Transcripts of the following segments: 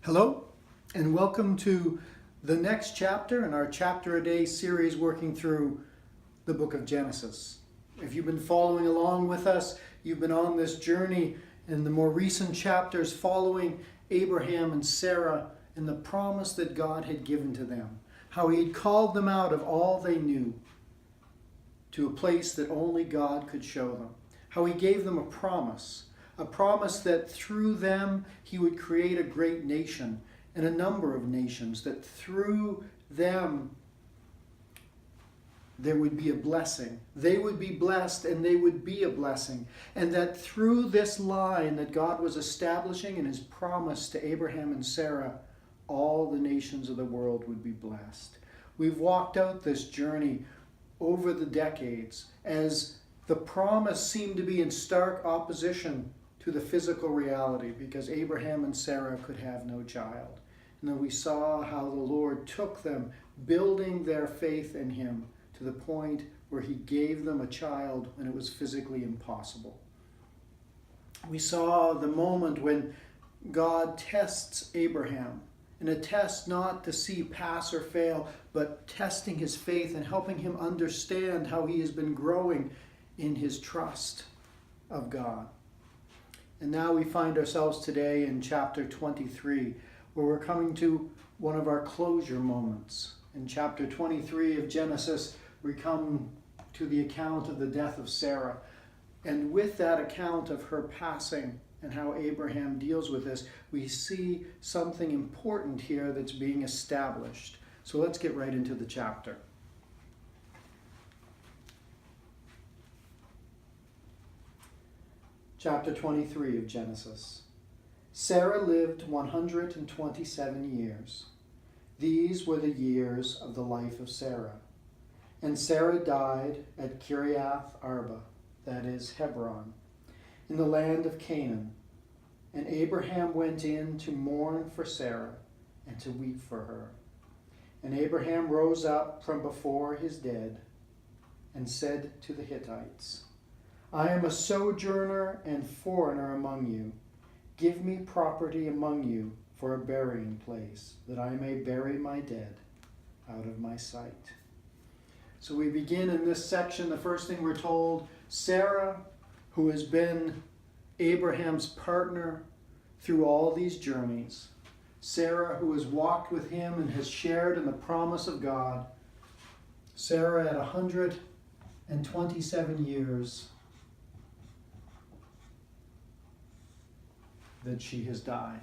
Hello, and welcome to the next chapter in our Chapter a Day series working through the book of Genesis. If you've been following along with us, you've been on this journey in the more recent chapters following Abraham and Sarah and the promise that God had given to them, how he had called them out of all they knew to a place that only God could show them, how he gave them a promise that through them he would create a great nation and a number of nations, that through them there would be a blessing. They would be blessed and they would be a blessing. And that through this line that God was establishing in his promise to Abraham and Sarah, all the nations of the world would be blessed. We've walked out this journey over the decades as the promise seemed to be in stark opposition to the physical reality, because Abraham and Sarah could have no child. And then we saw how the Lord took them, building their faith in him to the point where he gave them a child when it was physically impossible. We saw the moment when God tests Abraham, in a test not to see pass or fail, but testing his faith and helping him understand how he has been growing in his trust of God. And now we find ourselves today in chapter 23, where we're coming to one of our closure moments. In chapter 23 of Genesis, we come to the account of the death of Sarah. And with that account of her passing and how Abraham deals with this, we see something important here that's being established. So let's get right into the chapter. Chapter 23 of Genesis. Sarah lived 127 years. These were the years of the life of Sarah. And Sarah died at Kiriath Arba, that is Hebron, in the land of Canaan. And Abraham went in to mourn for Sarah and to weep for her. And Abraham rose up from before his dead and said to the Hittites, I am a sojourner and foreigner among you. Give me property among you for a burying place, that I may bury my dead out of my sight. So we begin in this section. The first thing we're told, Sarah, who has been Abraham's partner through all these journeys, Sarah, who has walked with him and has shared in the promise of God, Sarah at 127 years, that she has died.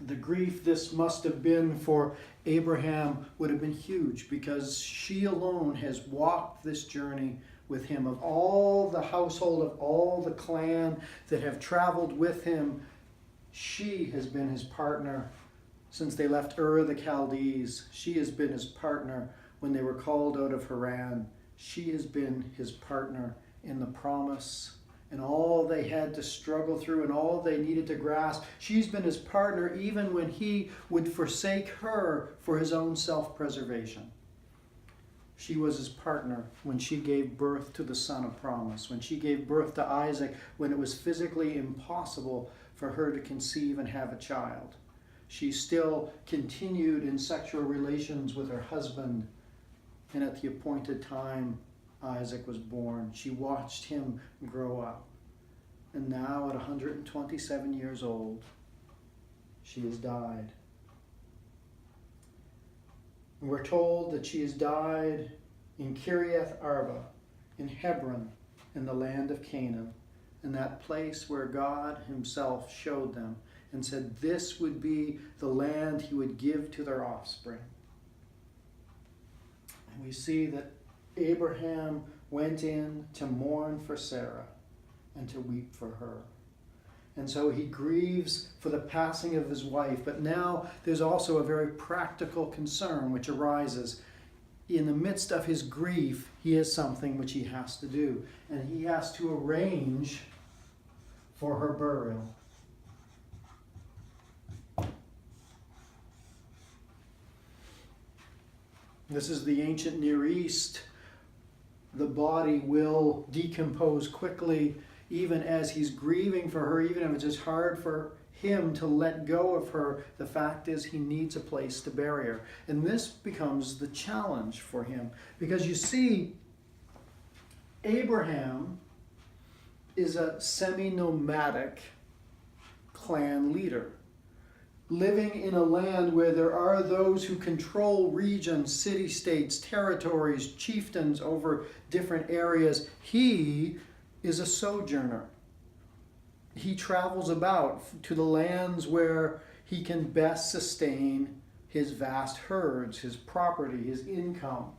The grief this must have been for Abraham would have been huge, because she alone has walked this journey with him. Of all the household, of all the clan that have traveled with him, she has been his partner since they left Ur of the Chaldees. She has been his partner when they were called out of Haran. She has been his partner in the promise and all they had to struggle through and all they needed to grasp. She's been his partner even when he would forsake her for his own self-preservation. She was his partner when she gave birth to the son of promise, when she gave birth to Isaac, when it was physically impossible for her to conceive and have a child. She still continued in sexual relations with her husband, and at the appointed time, Isaac was born. She watched him grow up. And now at 127 years old, she has died. And we're told that she has died in Kiriath Arba, in Hebron, in the land of Canaan, in that place where God himself showed them and said this would be the land he would give to their offspring. And we see that Abraham went in to mourn for Sarah and to weep for her. And so he grieves for the passing of his wife. But now there's also a very practical concern which arises. In the midst of his grief, he has something which he has to do. And he has to arrange for her burial. This is the ancient Near East. The body will decompose quickly, even as he's grieving for her, even if it's just hard for him to let go of her. The fact is, he needs a place to bury her. And this becomes the challenge for him. Because you see, Abraham is a semi-nomadic clan leader, living in a land where there are those who control regions, city-states, territories, chieftains over different areas. He is a sojourner. He travels about to the lands where he can best sustain his vast herds, his property, his income.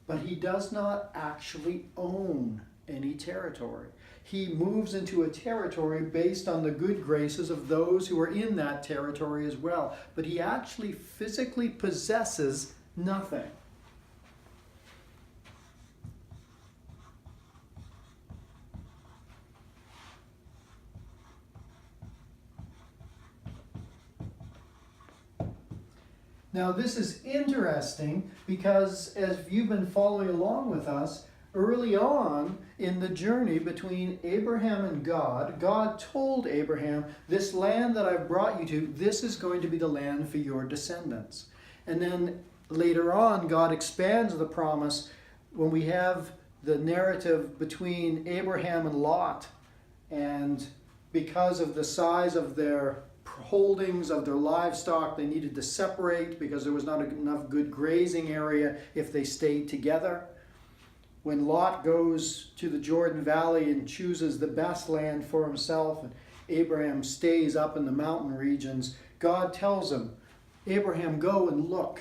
But he does not actually own any territory. He moves into a territory based on the good graces of those who are in that territory as well. But he actually physically possesses nothing. Now this is interesting because as you've been following along with us, early on in the journey between Abraham and God, God told Abraham, this land that I've brought you to, this is going to be the land for your descendants. And then later on, God expands the promise when we have the narrative between Abraham and Lot. And because of the size of their holdings of their livestock, they needed to separate because there was not enough good grazing area if they stayed together. When Lot goes to the Jordan Valley and chooses the best land for himself, and Abraham stays up in the mountain regions, God tells him, Abraham, go and look.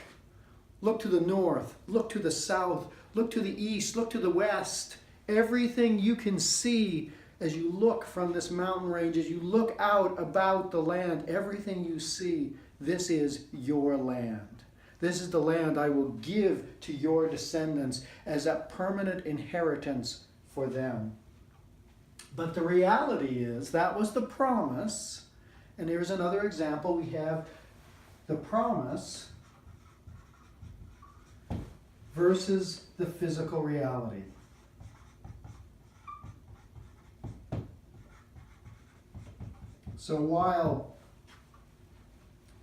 Look to the north, look to the south, look to the east, look to the west. Everything you can see as you look from this mountain range, as you look out about the land, everything you see, this is your land. This is the land I will give to your descendants as a permanent inheritance for them. But the reality is, that was the promise. And here's another example. We have the promise versus the physical reality. So while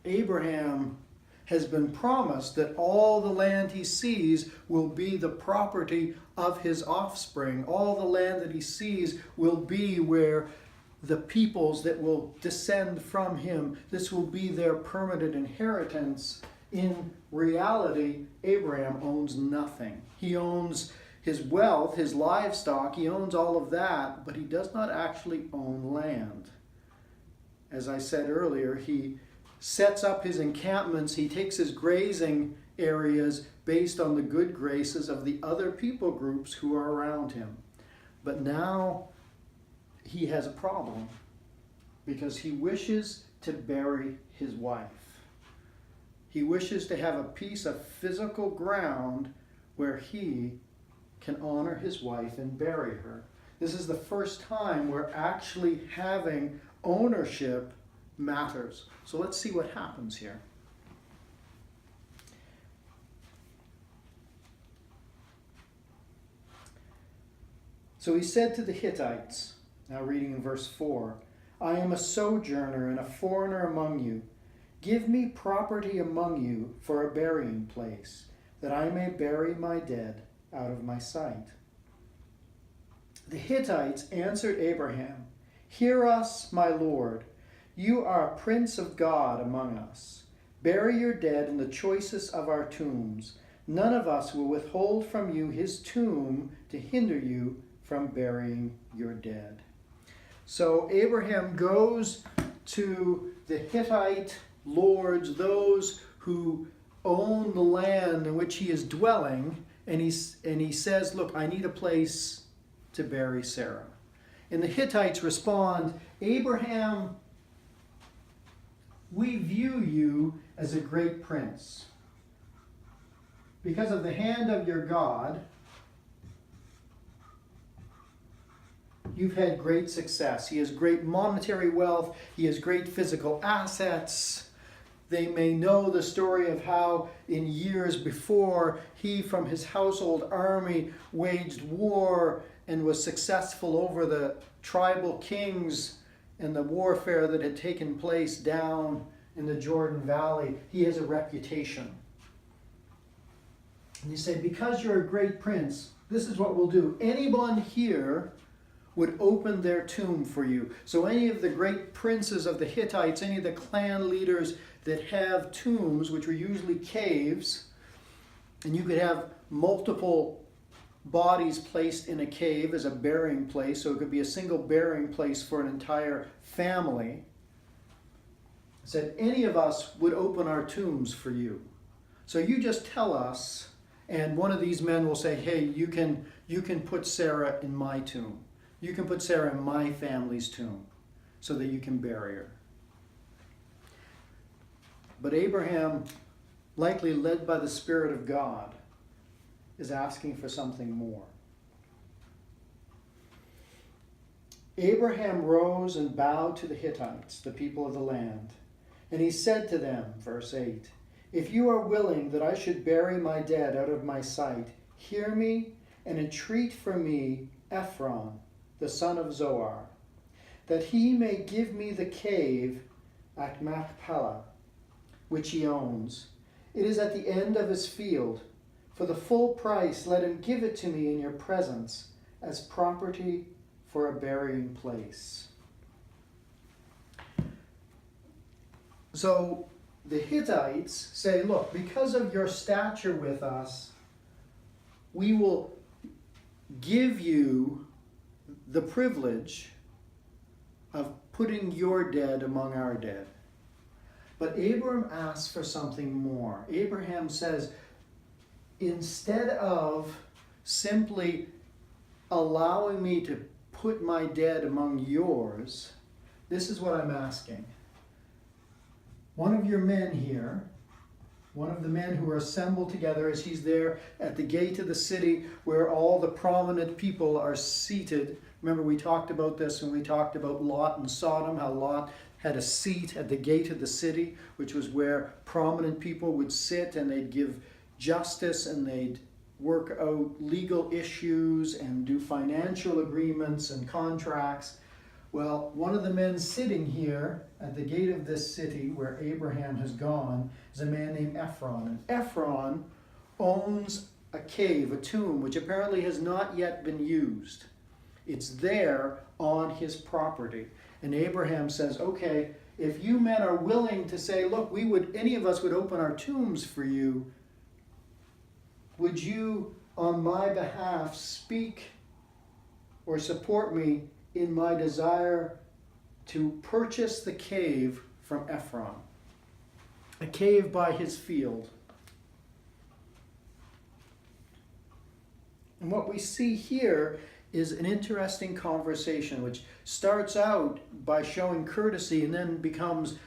Abraham has been promised that all the land he sees will be the property of his offspring, all the land that he sees will be where the peoples that will descend from him, this will be their permanent inheritance. In reality, Abraham owns nothing. He owns his wealth, his livestock, he owns all of that, but he does not actually own land. As I said earlier, he sets up his encampments, he takes his grazing areas based on the good graces of the other people groups who are around him. But now he has a problem because he wishes to bury his wife. He wishes to have a piece of physical ground where he can honor his wife and bury her. This is the first time where actually having ownership matters. So let's see what happens here. So he said to the Hittites, now reading in verse 4, I am a sojourner and a foreigner among you. Give me property among you for a burying place, that I may bury my dead out of my sight. The Hittites answered Abraham, Hear us, my Lord. You are a prince of God among us. Bury your dead in the choicest of our tombs. None of us will withhold from you his tomb to hinder you from burying your dead. So Abraham goes to the Hittite lords, those who own the land in which he is dwelling, and he says, look, I need a place to bury Sarah. And the Hittites respond, Abraham, we view you as a great prince. Because of the hand of your God, you've had great success. He has great monetary wealth. He has great physical assets. They may know the story of how in years before he from his household army waged war and was successful over the tribal kings and the warfare that had taken place down in the Jordan Valley, he has a reputation. And you say, because you're a great prince, this is what we'll do. Anyone here would open their tomb for you. So any of the great princes of the Hittites, any of the clan leaders that have tombs, which were usually caves, and you could have multiple bodies placed in a cave as a burying place, so it could be a single burying place for an entire family. It said, any of us would open our tombs for you. So you just tell us, and one of these men will say, hey, you can put Sarah in my tomb. You can put Sarah in my family's tomb so that you can bury her. But Abraham, likely led by the Spirit of God, is asking for something more. Abraham rose and bowed to the Hittites, the people of the land. And he said to them, verse 8, if you are willing that I should bury my dead out of my sight, hear me and entreat for me Efron, the son of Zohar, that he may give me the cave at Machpelah, which he owns. It is at the end of his field. For the full price, let him give it to me in your presence as property for a burying place. So the Hittites say, look, because of your stature with us, we will give you the privilege of putting your dead among our dead. But Abram asks for something more. Abraham says, instead of simply allowing me to put my dead among yours, this is what I'm asking. One of your men here, one of the men who are assembled together as he's there at the gate of the city where all the prominent people are seated. Remember, we talked about this when we talked about Lot and Sodom, how Lot had a seat at the gate of the city, which was where prominent people would sit and they'd give justice and they'd work out legal issues and do financial agreements and contracts. Well, one of the men sitting here at the gate of this city where Abraham has gone is a man named Efron. And Efron owns a cave, a tomb, which apparently has not yet been used. It's there on his property. And Abraham says, okay, if you men are willing to say, look, any of us would open our tombs for you, would you, on my behalf, speak or support me in my desire to purchase the cave from Efron, a cave by his field? And what we see here is an interesting conversation which starts out by showing courtesy and then becomes,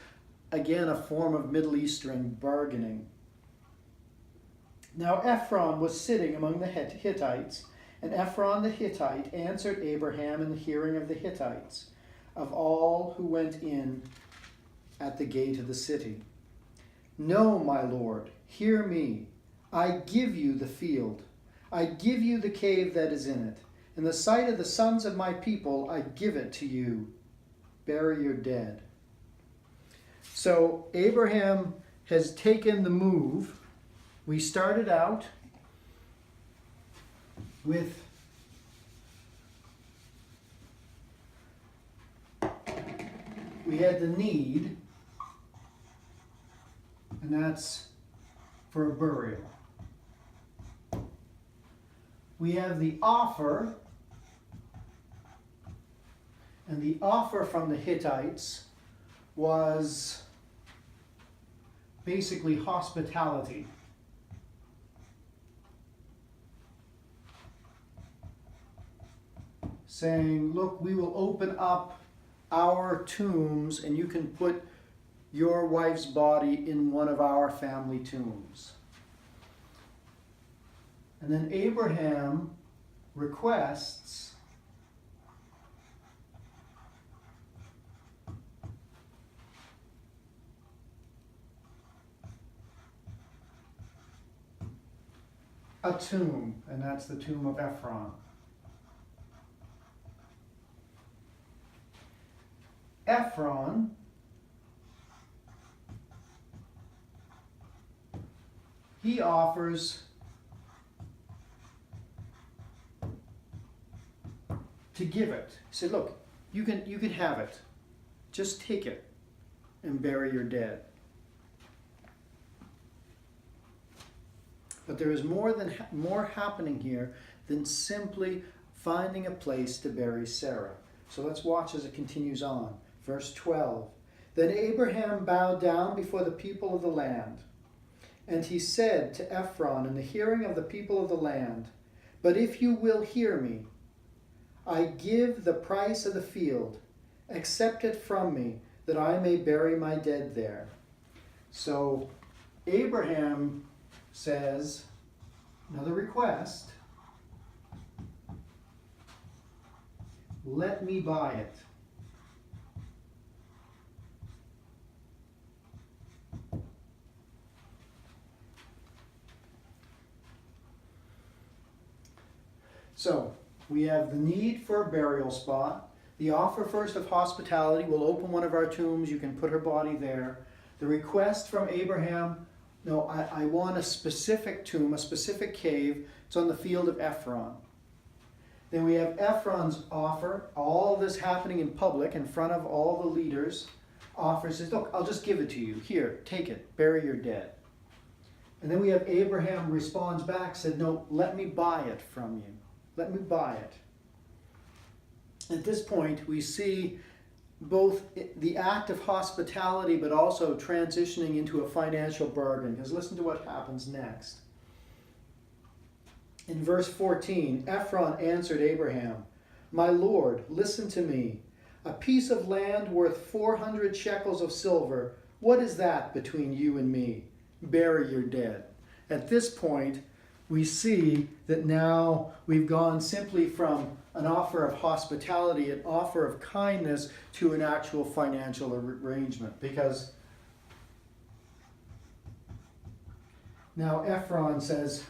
again, a form of Middle Eastern bargaining. Now Efron was sitting among the Hittites, and Efron the Hittite answered Abraham in the hearing of the Hittites, of all who went in at the gate of the city. No, my lord, hear me. I give you the field. I give you the cave that is in it. In the sight of the sons of my people, I give it to you. Bury your dead. So Abraham has taken the move. We started out with we had the need, and that's for a burial. We have the offer, and the offer from the Hittites was basically hospitality. Saying, look, we will open up our tombs and you can put your wife's body in one of our family tombs. And then Abraham requests a tomb, and that's the tomb of Efron. Efron he offers to give it. He said, look, you can have it. Just take it and bury your dead. But there is more happening here than simply finding a place to bury Sarah. So let's watch as it continues on. Verse 12. Then Abraham bowed down before the people of the land. And he said to Efron in the hearing of the people of the land, but if you will hear me, I give the price of the field. Accept it from me, that I may bury my dead there. So Abraham says, another request, let me buy it. So, we have the need for a burial spot. The offer first of hospitality, we'll open one of our tombs, you can put her body there. The request from Abraham, no, I want a specific tomb, a specific cave. It's on the field of Efron. Then we have Ephron's offer, all this happening in public in front of all the leaders. Offers says, look, I'll just give it to you. Here, take it, bury your dead. And then we have Abraham responds back, said, no, let me buy it from you. Let me buy it. At this point, we see both the act of hospitality, but also transitioning into a financial bargain. Because listen to what happens next. In verse 14, Efron answered Abraham, my Lord, listen to me. A piece of land worth 400 shekels of silver, what is that between you and me? Bury your dead. At this point, we see that now we've gone simply from an offer of hospitality, an offer of kindness, to an actual financial arrangement. Because now Efron says,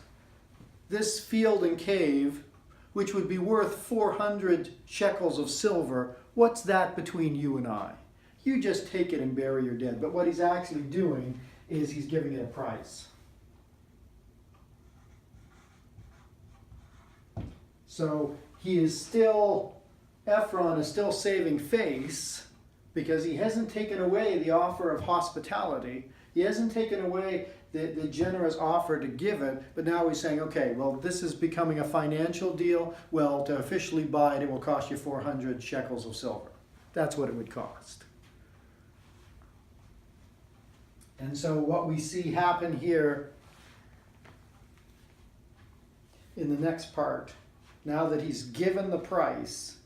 this field and cave, which would be worth 400 shekels of silver, what's that between you and I? You just take it and bury your dead. But what he's actually doing is he's giving it a price. So Efron is still saving face, because he hasn't taken away the offer of hospitality. He hasn't taken away the generous offer to give it, but now he's saying, okay, well, this is becoming a financial deal. Well, to officially buy it, it will cost you 400 shekels of silver. That's what it would cost. And so what we see happen here in the next part, now that he's given the price,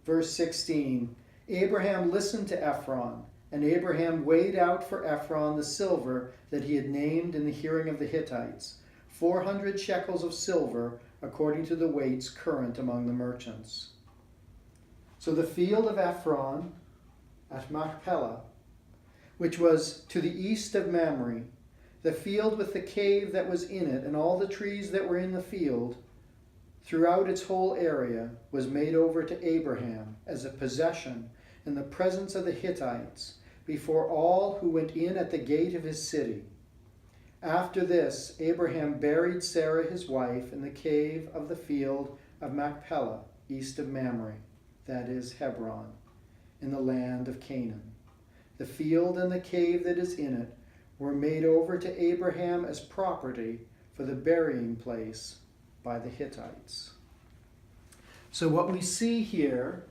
verse 16, Abraham listened to Efron, and Abraham weighed out for Efron the silver that he had named in the hearing of the Hittites, 400 shekels of silver, according to the weights current among the merchants. So the field of Efron at Machpelah, which was to the east of Mamre, the field with the cave that was in it, and all the trees that were in the field, throughout its whole area, was made over to Abraham as a possession in the presence of the Hittites, before all who went in at the gate of his city. After this, Abraham buried Sarah his wife in the cave of the field of Machpelah, east of Mamre, that is Hebron, in the land of Canaan. The field and the cave that is in it were made over to Abraham as property for the burying place by the Hittites. So what we see here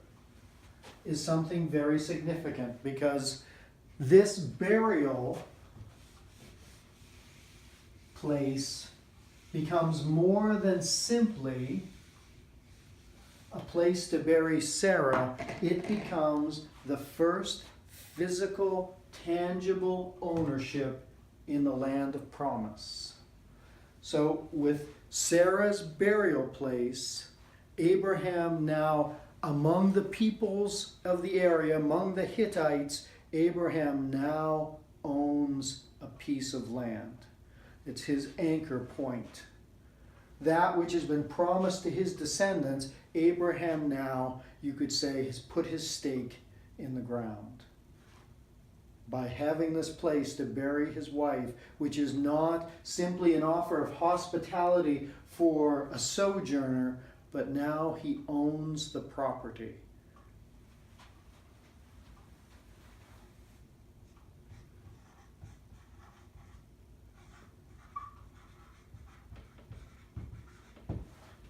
is something very significant, because this burial place becomes more than simply a place to bury Sarah. It becomes the first physical, tangible ownership in the land of promise. So with Sarah's burial place, Abraham now, among the peoples of the area, among the Hittites, Abraham now owns a piece of land. It's his anchor point. That which has been promised to his descendants, Abraham now, you could say, has put his stake in the ground. By having this place to bury his wife, which is not simply an offer of hospitality for a sojourner, but now he owns the property.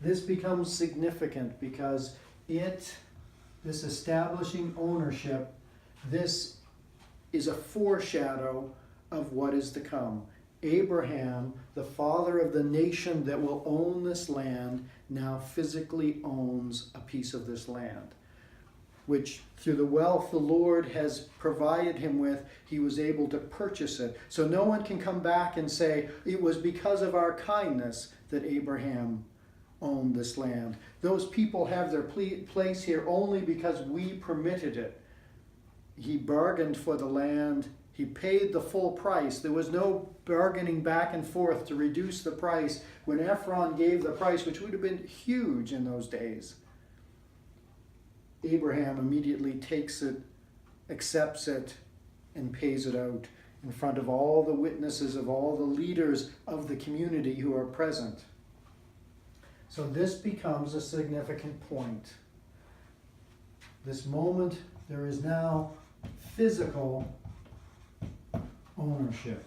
This becomes significant because this establishing ownership, this is a foreshadow of what is to come. Abraham, the father of the nation that will own this land, now physically owns a piece of this land, which through the wealth the Lord has provided him with, he was able to purchase it. So no one can come back and say, it was because of our kindness that Abraham owned this land. Those people have their place here only because we permitted it. He bargained for the land. He paid the full price. There was no bargaining back and forth to reduce the price. When Efron gave the price, which would have been huge in those days, Abraham immediately takes it, accepts it, and pays it out in front of all the witnesses, of all the leaders of the community who are present. So this becomes a significant point. This moment, there is now physical ownership.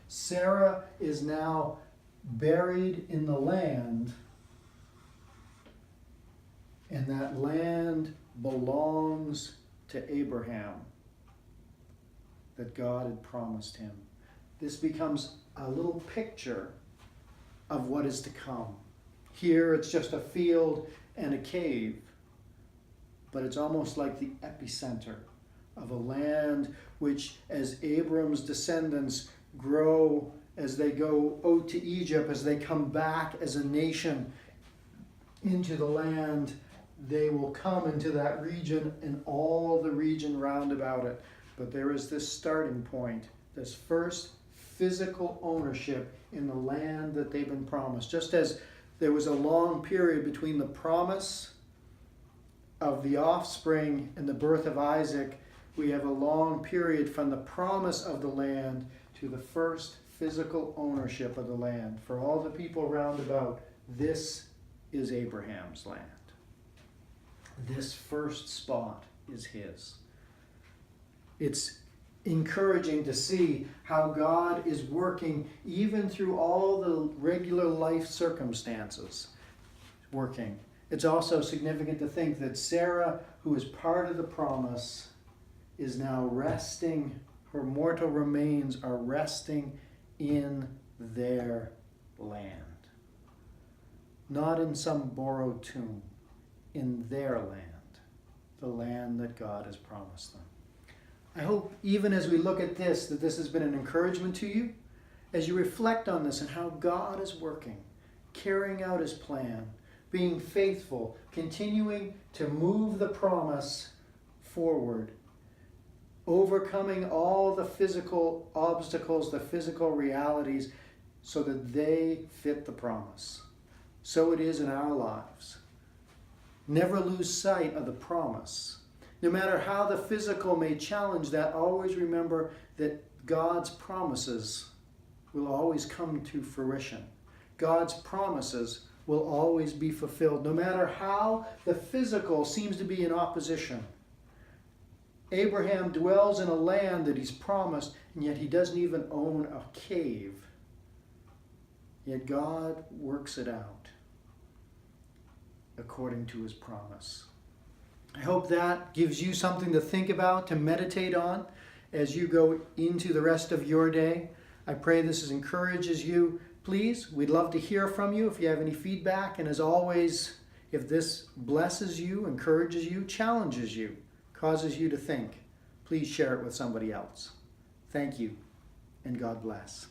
Sarah is now buried in the land, and that land belongs to Abraham that God had promised him. This becomes a little picture of what is to come. Here it's just a field and a cave, but it's almost like the epicenter of a land which, as Abram's descendants grow, as they go out to Egypt, as they come back as a nation into the land, they will come into that region and all the region round about it. But there is this starting point, this first physical ownership in the land that they've been promised. Just as there was a long period between the promise of the offspring and the birth of Isaac, we have a long period from the promise of the land to the first physical ownership of the land. For all the people round about, this is Abraham's land. This first spot is his. It's encouraging to see how God is working even through all the regular life circumstances working. It's also significant to think that Sarah, who is part of the promise, is now resting. Her mortal remains are resting in their land. Not in some borrowed tomb, in their land, the land that God has promised them. I hope even as we look at this, that this has been an encouragement to you as you reflect on this and how God is working, carrying out his plan, being faithful, continuing to move the promise forward, overcoming all the physical obstacles, the physical realities, so that they fit the promise. So it is in our lives. Never lose sight of the promise. No matter how the physical may challenge that, always remember that God's promises will always come to fruition. God's promises will always be fulfilled, no matter how the physical seems to be in opposition. Abraham dwells in a land that he's promised, and yet he doesn't even own a cave. Yet God works it out according to his promise. I hope that gives you something to think about, to meditate on as you go into the rest of your day. I pray this encourages you. Please, we'd love to hear from you if you have any feedback. And as always, if this blesses you, encourages you, challenges you, causes you to think, please share it with somebody else. Thank you, and God bless.